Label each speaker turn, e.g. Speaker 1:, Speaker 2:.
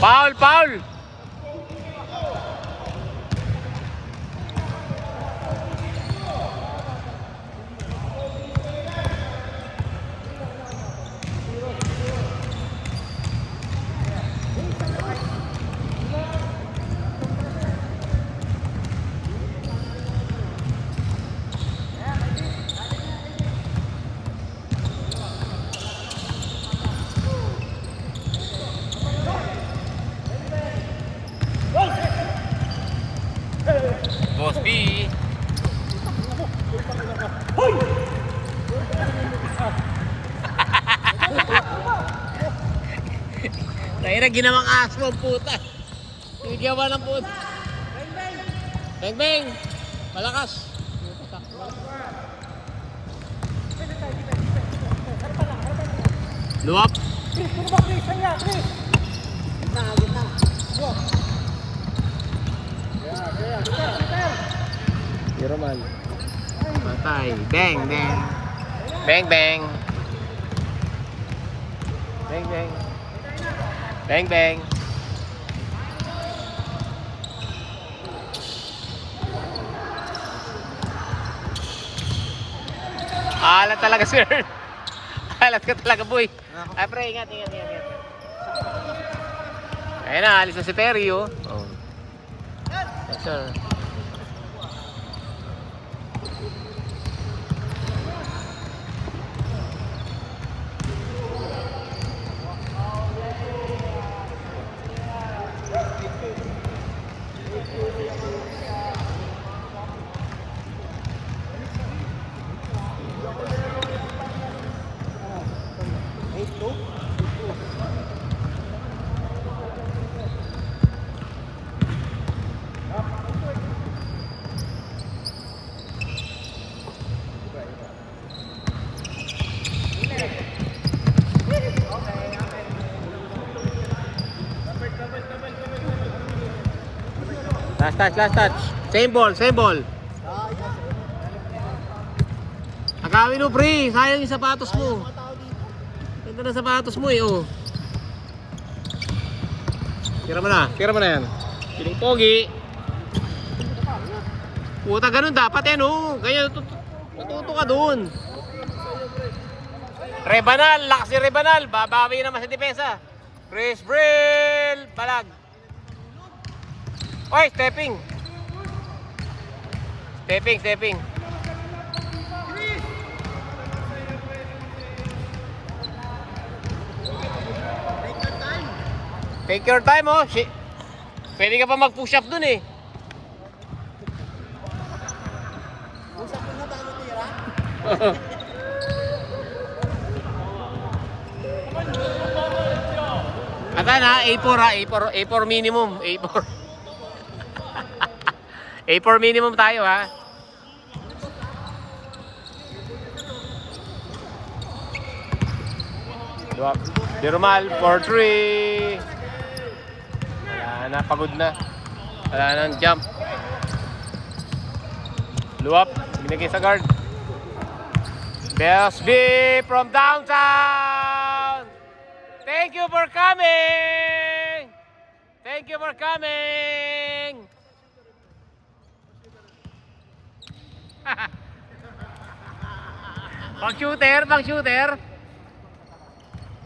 Speaker 1: Foul, foul. Boss B. Kaya na ginawang aso ang puta. Bigyan ba ng puta? Bang bang. Malakas. Luwap. Roman. Patay. Bang, bang. Bang, bang. Bang, bang. Bang, bang. Alat talaga, sir. Alat ka talaga, boy. Ay, pre, ingat, ingat, ingat, ingat. Ayun na, alis na si Terry, oh. Oh. Yes, sir. Last touch, last touch. Same ball, same ball. Agawin mo, pre. Sayang yung sapatos mo. Ganda na sapatos mo, eh, oh. Tira mo na yan. Piling pogi. Puta, ganun dapat yan, oh. Ganyan, tututo ka dun. Rebanal, lakas ni Rebanal. Babawi naman sa depensa. Chris Brill, balag. Oy, stepping. Stepping. Take your time, oh. Pwede ka pa mag-push up dun, eh.
Speaker 2: Push up na bago tira.
Speaker 1: Atan ha, A4 ha, A4 minimum, A4. A4 minimum tayo ha. Dirumal, 4-3. Wala na, pagod na. Wala nang jump. Luwap, binigay sa guard. Bells B from downtown. Thank you for coming. Thank you for coming. Pang shooter.